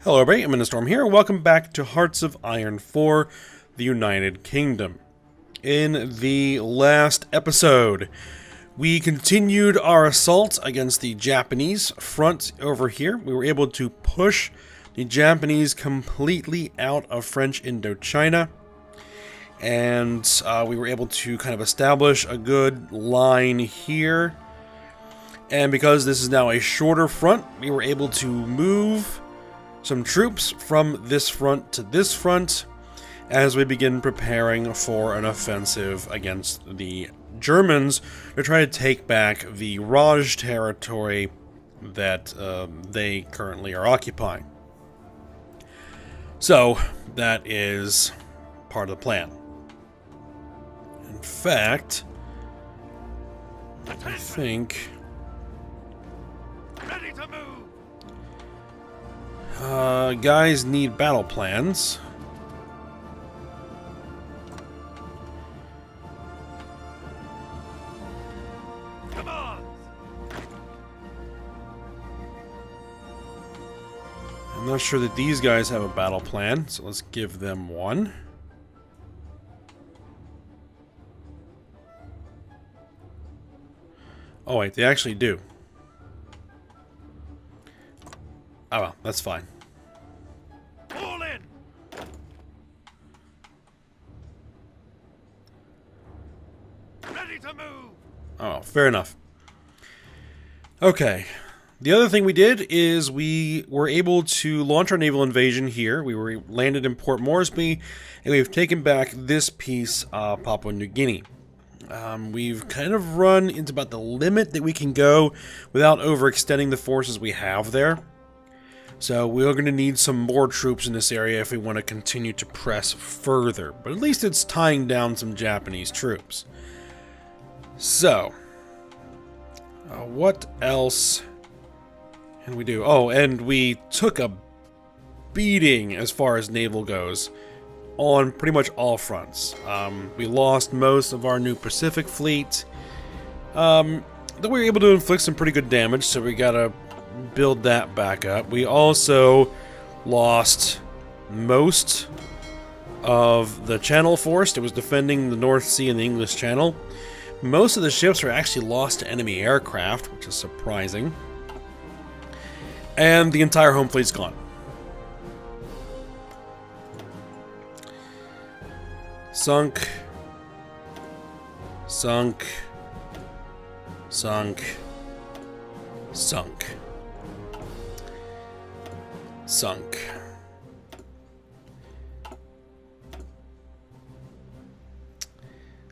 Hello everybody, I'm Storm here, and welcome back to Hearts of Iron 4, the United Kingdom. In the last episode, we continued our assault against the Japanese front over here. We were able to push the Japanese completely out of French Indochina, and we were able to kind of establish a good line here. And because this is now a shorter front, we were able to move some troops from this front to this front as we begin preparing for an offensive against the Germans to try to take back the Raj territory that they currently are occupying. So that is part of the plan. In fact, I think Ready to move. Guys need battle plans. Come on. I'm not sure that these guys have a battle plan, so let's give them one. Oh wait, they actually do. Oh well, that's fine. Fall in. Ready to move. Oh, fair enough. Okay. The other thing we did is we were able to launch our naval invasion here. We were landed in Port Moresby, and we've taken back this piece of Papua New Guinea. We've kind of run into about the limit that we can go without overextending the forces we have there. So we're going to need some more troops in this area if we want to continue to press further. But at least it's tying down some Japanese troops. So, what else can we do? Oh, and we took a beating as far as naval goes on pretty much all fronts. We lost most of our new Pacific fleet. Though we were able to inflict some pretty good damage, so we gotta build that back up. We also lost most of the Channel force that was defending the North Sea and the English Channel. Most of the ships were actually lost to enemy aircraft, which is surprising. And the entire home fleet's gone. Sunk. Sunk. Sunk. Sunk. Sunk.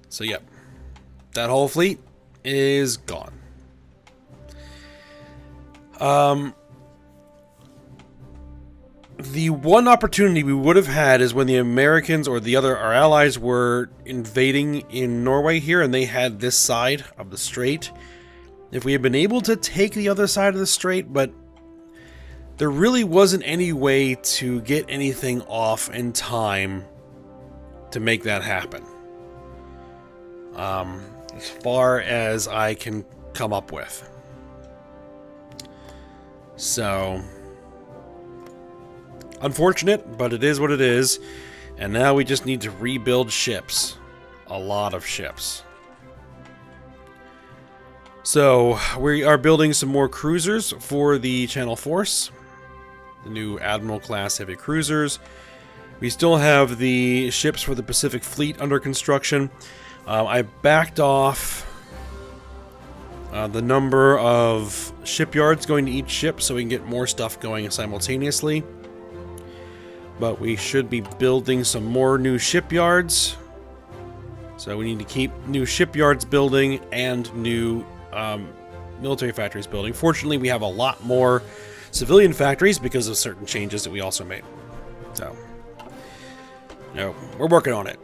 So yep, that whole fleet is gone. The one opportunity we would have had is when the Americans or our allies were invading in Norway here, and they had this side of the strait. If we had been able to take the other side of the strait, but there really wasn't any way to get anything off in time to make that happen. As far as I can come up with. So, unfortunate, but it is what it is. And now we just need to rebuild ships. A lot of ships. So, we are building some more cruisers for the Channel Force. The new Admiral class heavy cruisers. We still have the ships for the Pacific Fleet under construction. I backed off the number of shipyards going to each ship so we can get more stuff going simultaneously. But we should be building some more new shipyards. So we need to keep new shipyards building and new military factories building. Fortunately, we have a lot more civilian factories because of certain changes that we also made. So, no, we're working on it.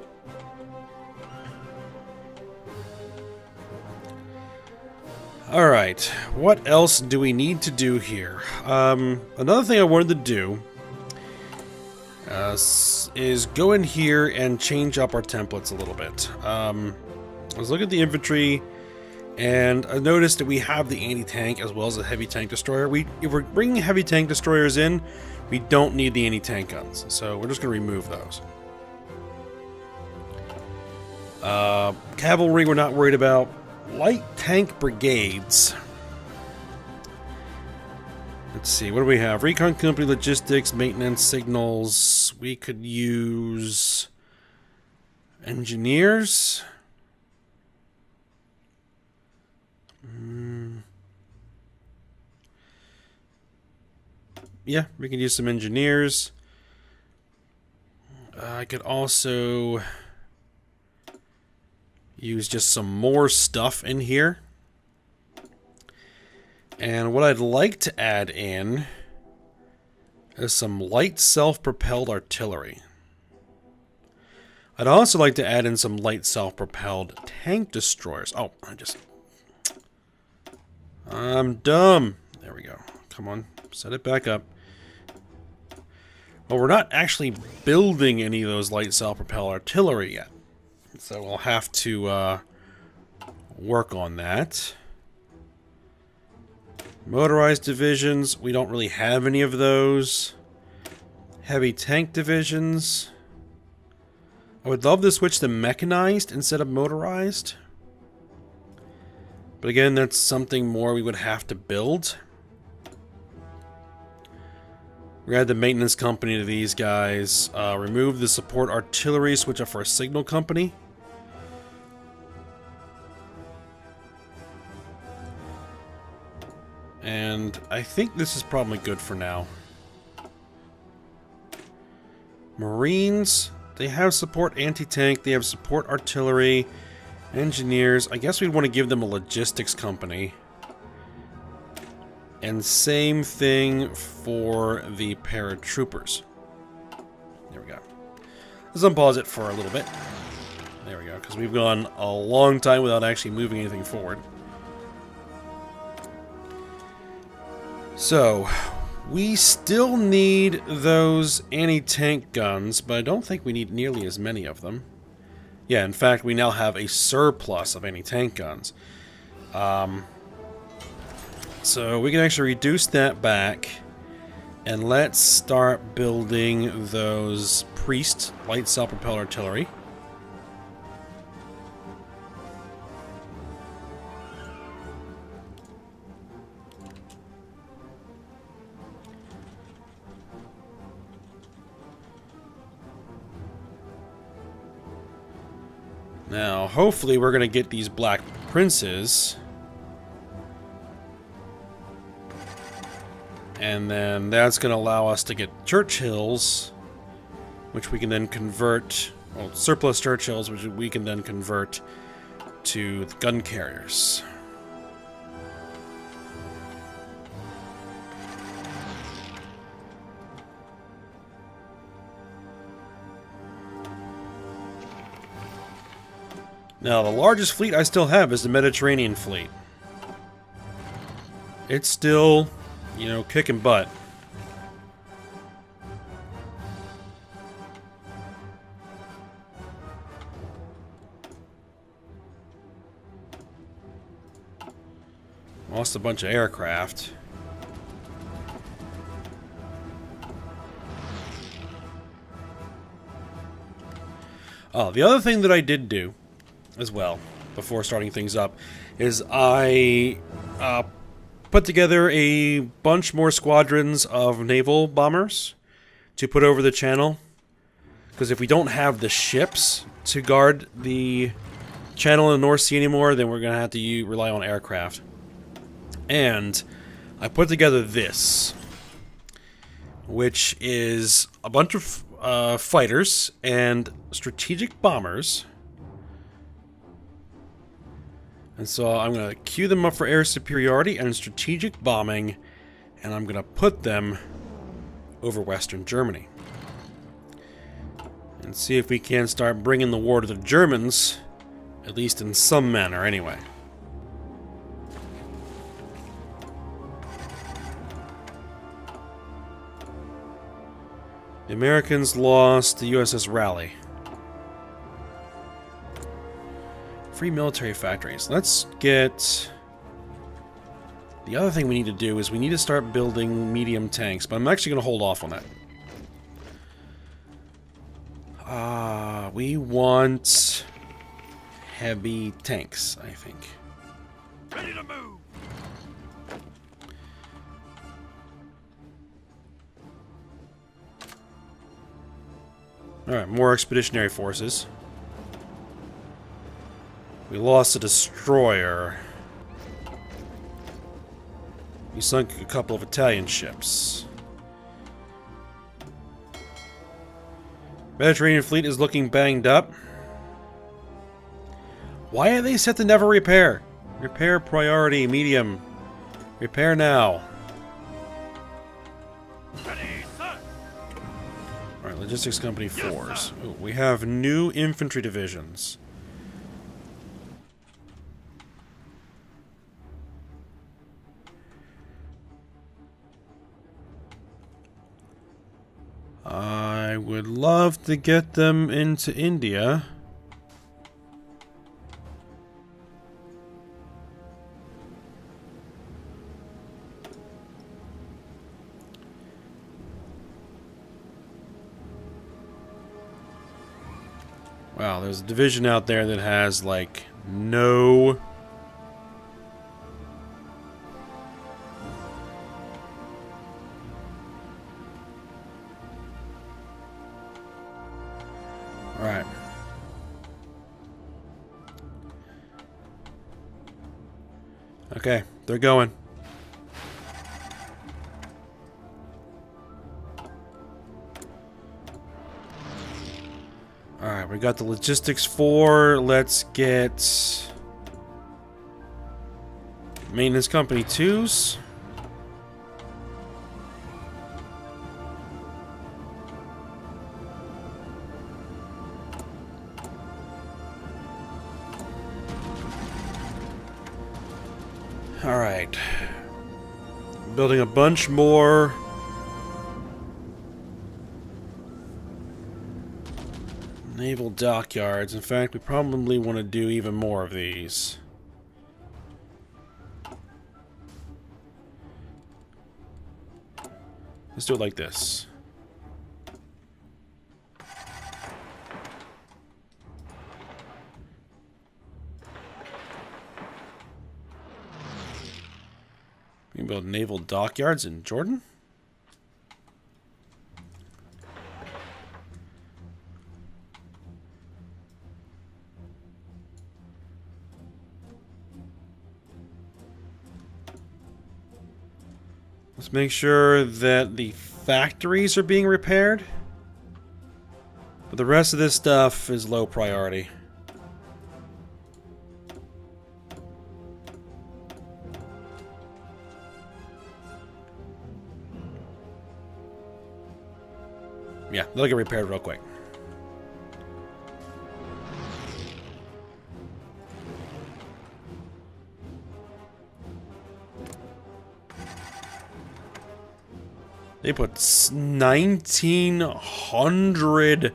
Alright, what else do we need to do here? Another thing I wanted to do is go in here and change up our templates a little bit. I was looking at the infantry, and I noticed that we have the anti-tank as well as a heavy tank destroyer. If we're bringing heavy tank destroyers in, We don't need the anti-tank guns, so we're just going to remove those. Cavalry we're not worried about. Light tank brigades. Let's see, what do we have? Recon company, logistics, maintenance, signals. We could use engineers. Yeah, we could use some engineers. I could also use just some more stuff in here. And what I'd like to add in is some light self-propelled artillery. I'd also like to add in some light self-propelled tank destroyers. Oh, I'm dumb. There we go. Come on, set it back up. Well, we're not actually building any of those light self-propelled artillery yet. So we'll have to work on that. Motorized divisions, we don't really have any of those. Heavy tank divisions. I would love to switch to mechanized instead of motorized. But again, that's something more we would have to build. We're gonna add the maintenance company to these guys. Remove the support artillery, switch up for a signal company. And I think this is probably good for now. Marines, they have support anti-tank, they have support artillery, engineers. I guess we'd want to give them a logistics company. And same thing for the paratroopers. There we go. Let's unpause it for a little bit. There we go, because we've gone a long time without actually moving anything forward. So, we still need those anti-tank guns, but I don't think we need nearly as many of them. Yeah, in fact, we now have a surplus of anti-tank guns. So we can actually reduce that back, and let's start building those priest light self-propelled artillery. Now, hopefully we're going to get these Black Princes. And then that's going to allow us to get Churchills, which we can then convert, well, surplus Churchills, which we can then convert to the gun carriers. Now, the largest fleet I still have is the Mediterranean fleet. It's still, you know, kicking butt. Lost a bunch of aircraft. Oh, the other thing that I did do as well, before starting things up, is I put together a bunch more squadrons of naval bombers to put over the channel. Because if we don't have the ships to guard the channel in the North Sea anymore, then we're going to have to rely on aircraft. And I put together this, which is a bunch of fighters and strategic bombers. And so I'm going to queue them up for air superiority and strategic bombing, and I'm going to put them over Western Germany. And see if we can start bringing the war to the Germans, at least in some manner anyway. The Americans lost the USS Raleigh. Free military factories. Let's get The other thing we need to do is we need to start building medium tanks, but I'm actually going to hold off on that. We want heavy tanks, I think. Ready to move. Alright, more expeditionary forces. We lost a destroyer. We sunk a couple of Italian ships. Mediterranean fleet is looking banged up. Why are they set to never repair? Repair priority, medium. Repair now. Ready, sir. Alright, logistics company 4s. Ooh, we have new infantry divisions. I would love to get them into India. Wow, there's a division out there that has, like, no... Alright. Okay, they're going. Alright, we got the logistics 4. Let's get maintenance company 2s. Alright. Building a bunch more naval dockyards. In fact, we probably want to do even more of these. Let's do it like this. We can build naval dockyards in Jordan? Let's make sure that the factories are being repaired. But the rest of this stuff is low priority. Yeah, they'll get repaired real quick. They put 1,900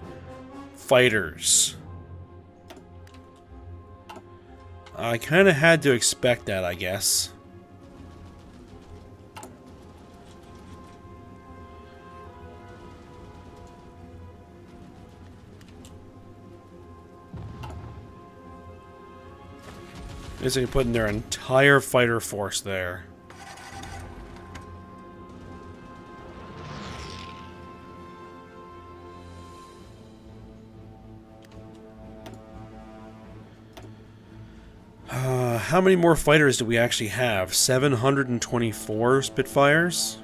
fighters. I kind of had to expect that, I guess. Basically putting their entire fighter force there. How many more fighters do we actually have? 724 Spitfires?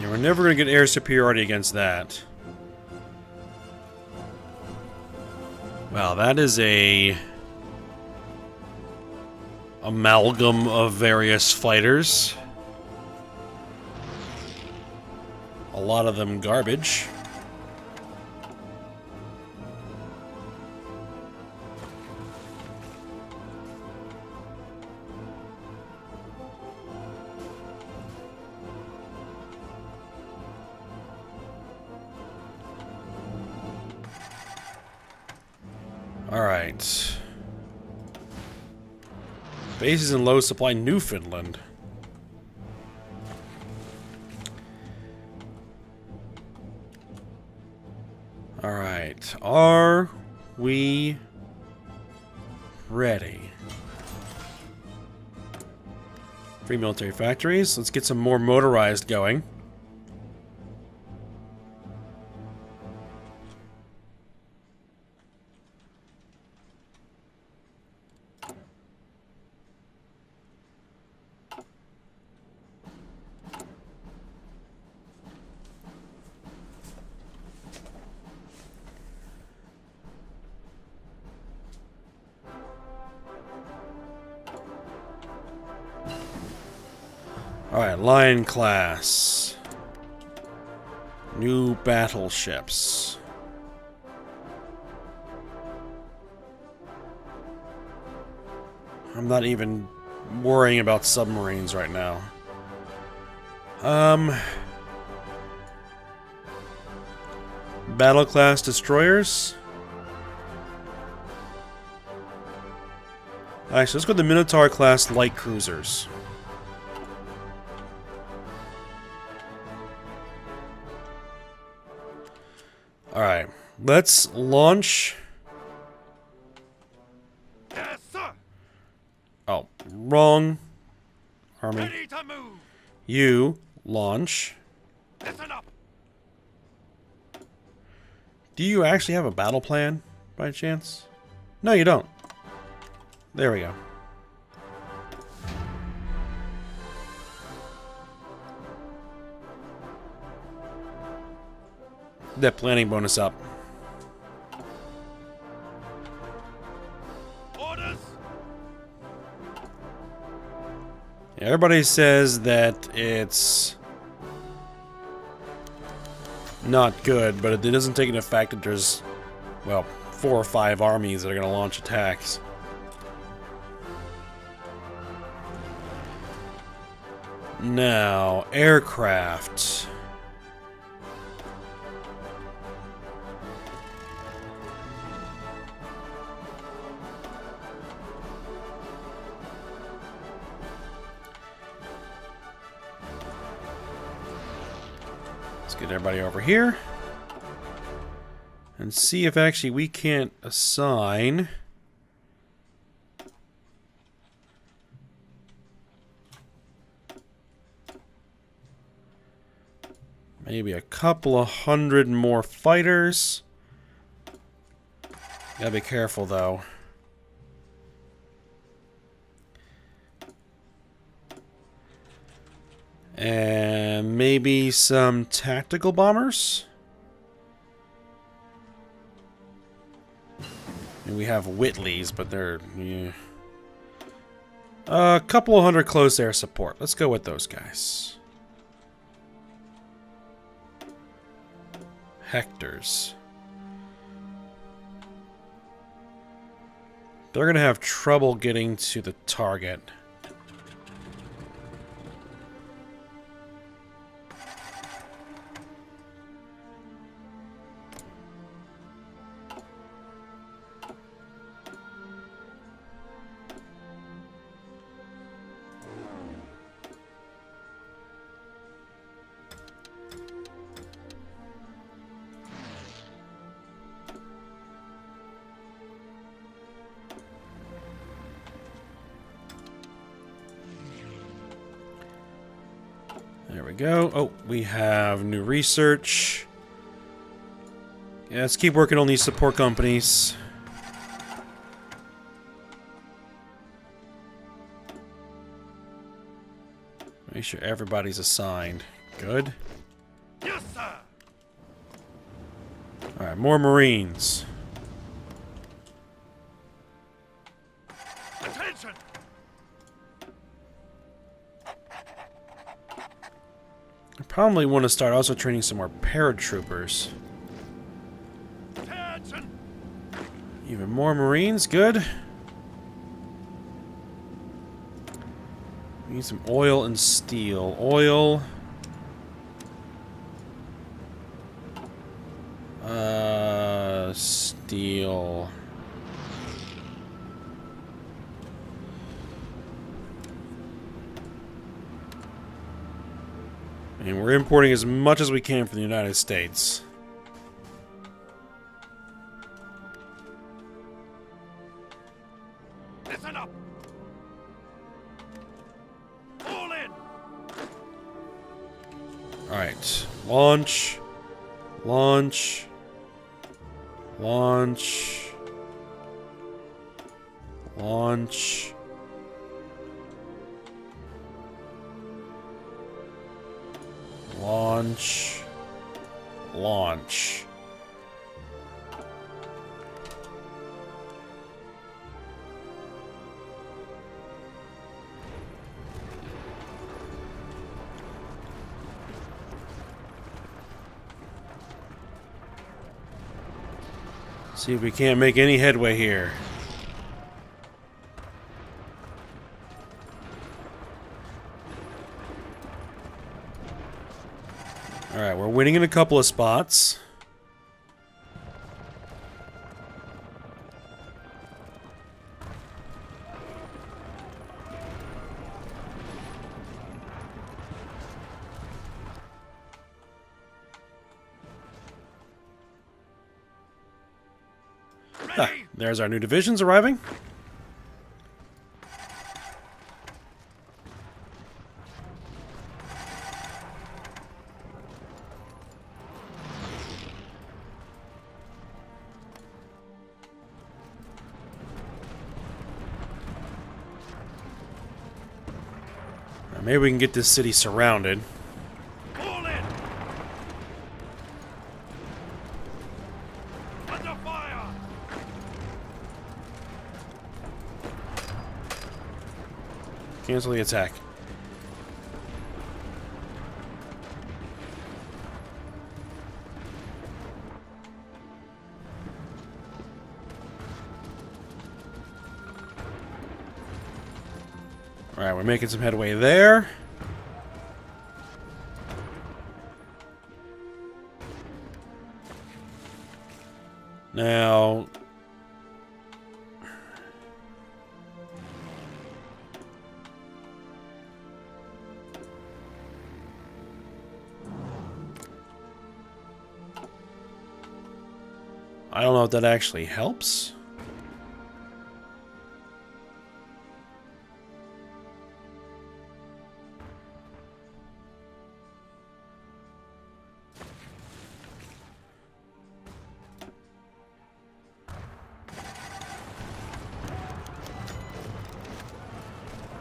Yeah, we're never going to get air superiority against that. Wow, that is a amalgam of various fighters. A lot of them garbage. Alright. Bases in low supply Newfoundland. Alright. Are we ready? Free military factories. Let's get some more motorized going. Alright, Lion class. New battleships. I'm not even worrying about submarines right now. Battle class destroyers. Actually, let's go with the Minotaur class light cruisers. Alright, let's launch. Yes, sir. Oh, wrong army. Ready to move. You launch. Listen up. Do you actually have a battle plan, by chance? No, you don't. There we go. That planning bonus up. Orders. Everybody says that it's not good, but it doesn't take into fact that there's, well, 4 or 5 armies that are going to launch attacks. Now, aircraft. Let's get everybody over here and see if actually we can't assign maybe a couple of hundred more fighters. Gotta be careful though. And maybe some tactical bombers. And we have Whitleys, but they're a couple of hundred close air support. Let's go with those guys. Hectors. They're gonna have trouble getting to the target. There we go. Oh, we have new research. Yeah, let's keep working on these support companies. Make sure everybody's assigned. Good. Yes, sir. Alright, more Marines. Attention. I probably want to start also training some more paratroopers. Attention. Even more Marines, good. We need some oil and steel. Oil. Steel. And we're importing as much as we can from the United States. Listen up. All in. Alright. Launch. Launch. Launch. Launch. Launch. Launch. See if we can't make any headway here. Alright, we're winning in a couple of spots. Ah, there's our new divisions arriving. Maybe we can get this city surrounded. All in. Under fire. Cancel the attack. Alright, we're making some headway there. Now... I don't know if that actually helps.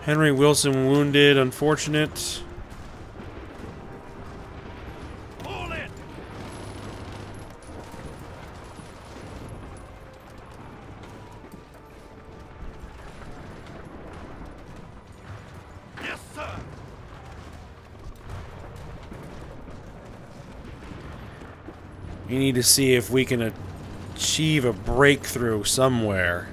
Henry Wilson wounded, unfortunate. All in. Yes, sir. We need to see if we can achieve a breakthrough somewhere.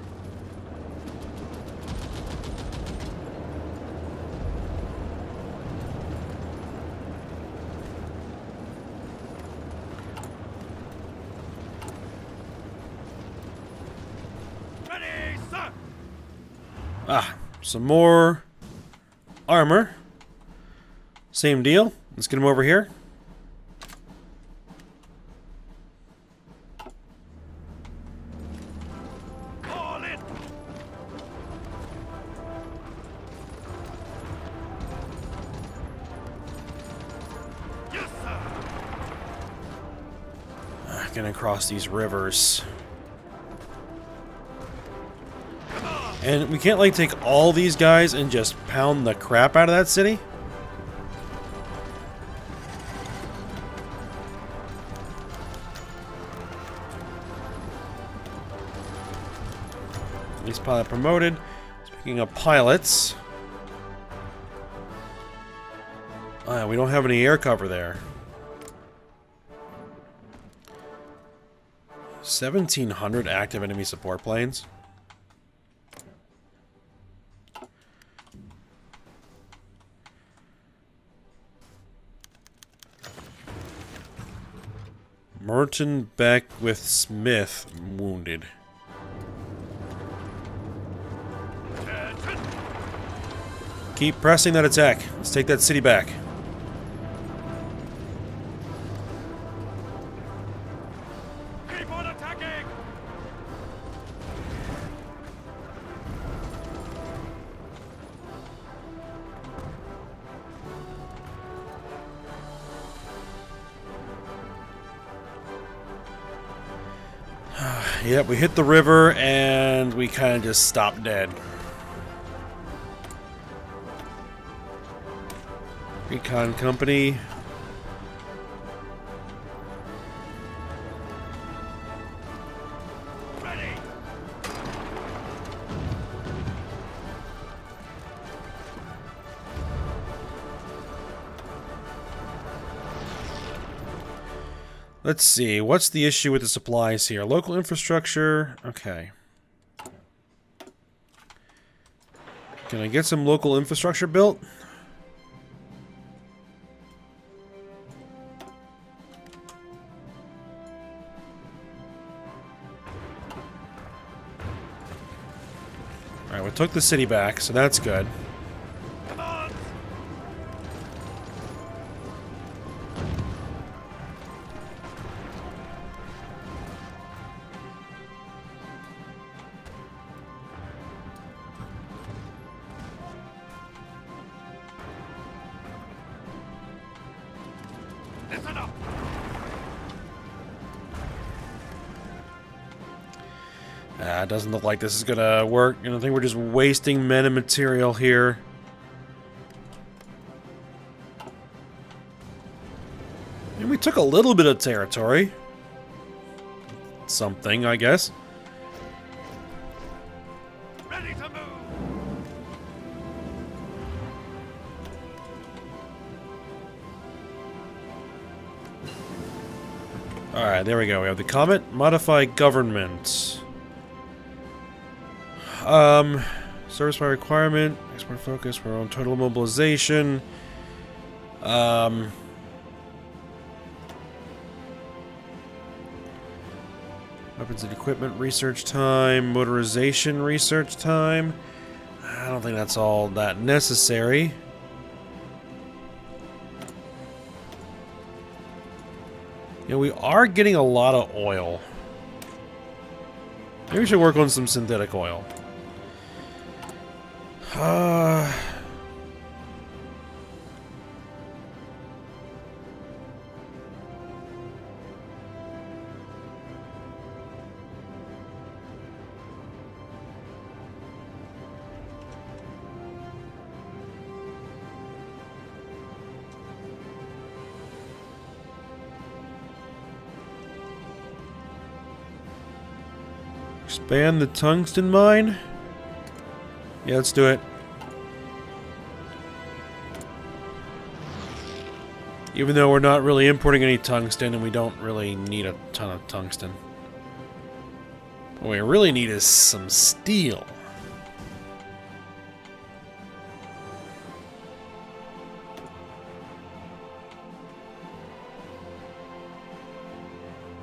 Ready, sir. Ah, some more armor. Same deal. Let's get him over here. All in. Yes, sir. Gonna cross these rivers. And we can't, like, take all these guys and just pound the crap out of that city? He's pilot promoted. Speaking of pilots... we don't have any air cover there. 1,700 active enemy support planes. Merton Beck with Smith wounded. Attention. Keep pressing that attack. Let's take that city back. Yep, we hit the river and we kind of just stopped dead. Recon company. Ready. Let's see, what's the issue with the supplies here? Local infrastructure, okay. Can I get some local infrastructure built? Alright, we took the city back, so that's good. Come on. Listen up. It doesn't look like this is gonna work. I think we're just wasting men and material here. And we took a little bit of territory. Something, I guess. Ready to move. Alright, there we go. We have the Comet. Modify government. Service by requirement. Export focus. We're on total mobilization. Weapons and equipment research time. Motorization research time. I don't think that's all that necessary. Yeah, we are getting a lot of oil. Maybe we should work on some synthetic oil. Expand the tungsten mine? Yeah, let's do it. Even though we're not really importing any tungsten and we don't really need a ton of tungsten. What we really need is some steel.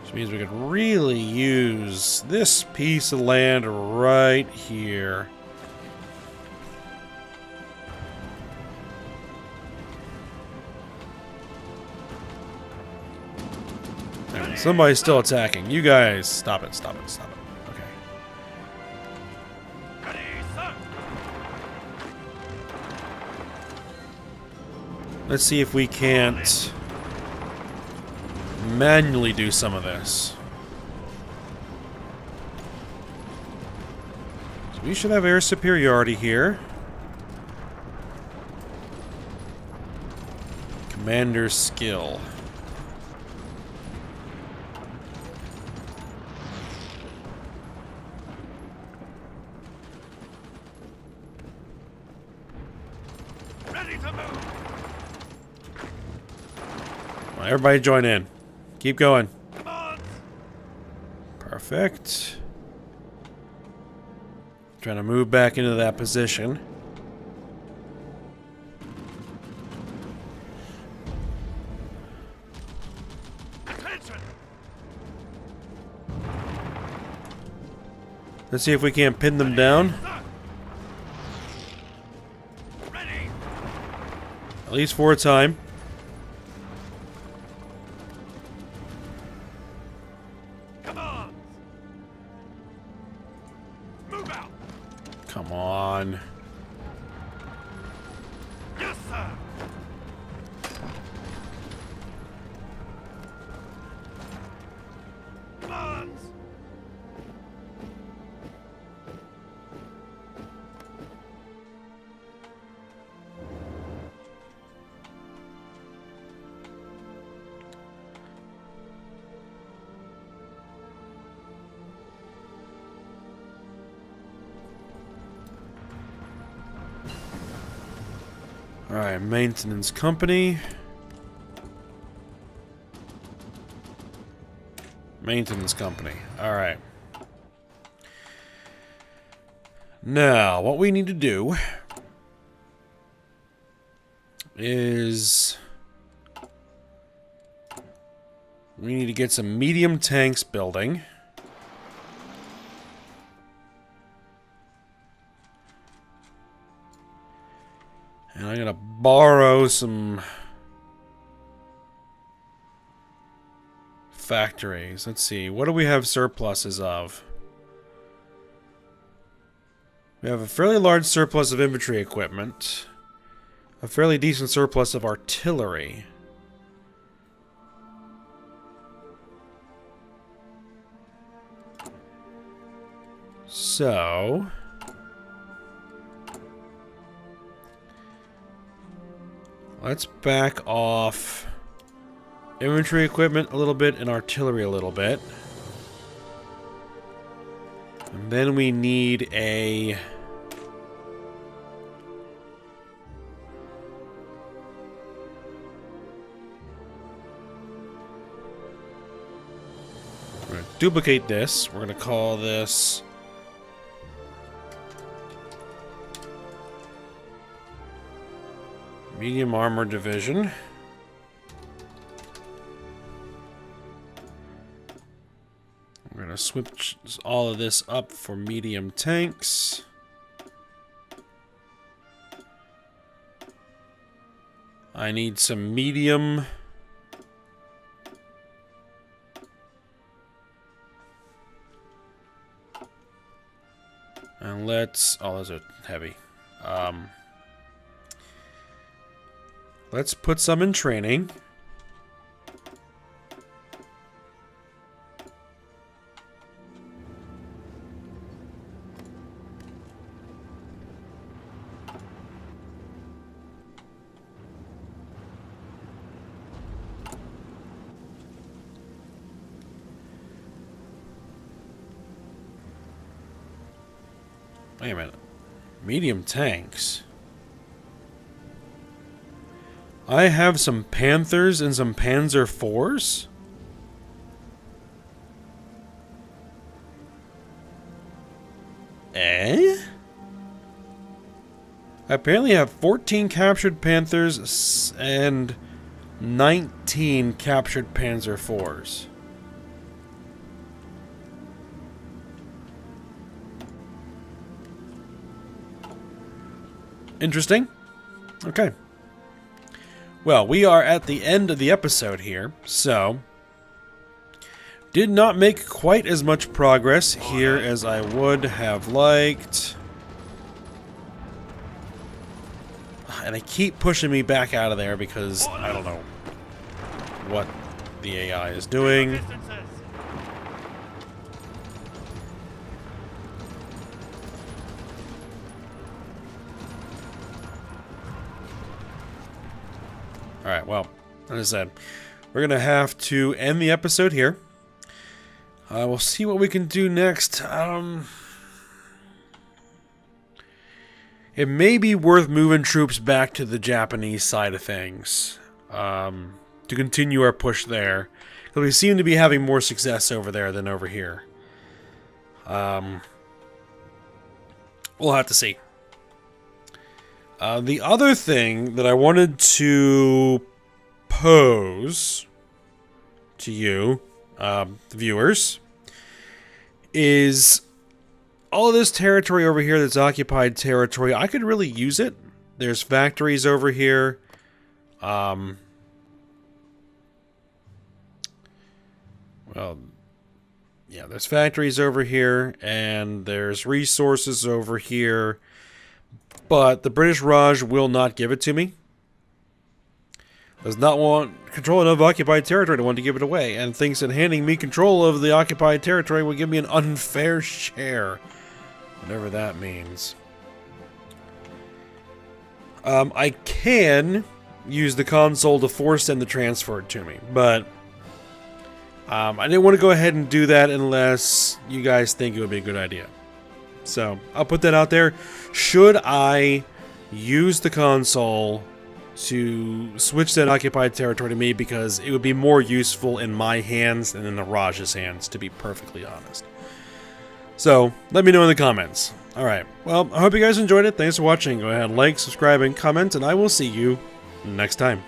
Which means we could really use this piece of land right here. There, somebody's still attacking. You guys, stop it, stop it, stop it. Okay. Ready, sir. Let's see if we can't manually do some of this. So we should have air superiority here. Commander's skill. Ready to move. Come on, everybody join in. Keep going. Come on. Perfect. Trying to move back into that position. Attention. Let's see if we can't pin them down. Sir. Ready. At least for a time. Come on. Move out. Come on. Yes, sir. Come on. Alright, maintenance company. Maintenance company. Alright. Now, what we need to do is we need to get some medium tanks building. And I'm gonna borrow some factories. Let's see, what do we have surpluses of? We have a fairly large surplus of infantry equipment. A fairly decent surplus of artillery. So let's back off infantry equipment a little bit and artillery a little bit. And then we need a... we're going to duplicate this. We're going to call this... Medium Armor Division. We're going to switch all of this up for medium tanks. I need some medium. And let's... oh, those are heavy. Let's put some in training. Wait a minute. Medium tanks. I have some Panthers and some Panzer IVs? Eh? I apparently have 14 captured Panthers and 19 captured Panzer IVs. Interesting. Okay. Well, we are at the end of the episode here, so did not make quite as much progress here as I would have liked. And they keep pushing me back out of there because I don't know what the AI is doing. Alright, well, as I said, we're going to have to end the episode here. We'll see what we can do next. It may be worth moving troops back to the Japanese side of things to continue our push there. Because we seem to be having more success over there than over here. We'll have to see. The other thing that I wanted to pose to you, the viewers, is all of this territory over here that's occupied territory. I could really use it. There's factories over here. Well, yeah, there's factories over here, and there's resources over here. But the British Raj will not give it to me. Does not want control of occupied territory to want to give it away, and thinks that handing me control of the occupied territory will give me an unfair share. Whatever that means. I can use the console to force them to transfer it to me, but I didn't want to go ahead and do that unless you guys think it would be a good idea. So, I'll put that out there. Should I use the console to switch that occupied territory to me because it would be more useful in my hands than in the Raj's hands, to be perfectly honest. So, let me know in the comments. Alright, well, I hope you guys enjoyed it. Thanks for watching. Go ahead, like, subscribe, and comment, and I will see you next time.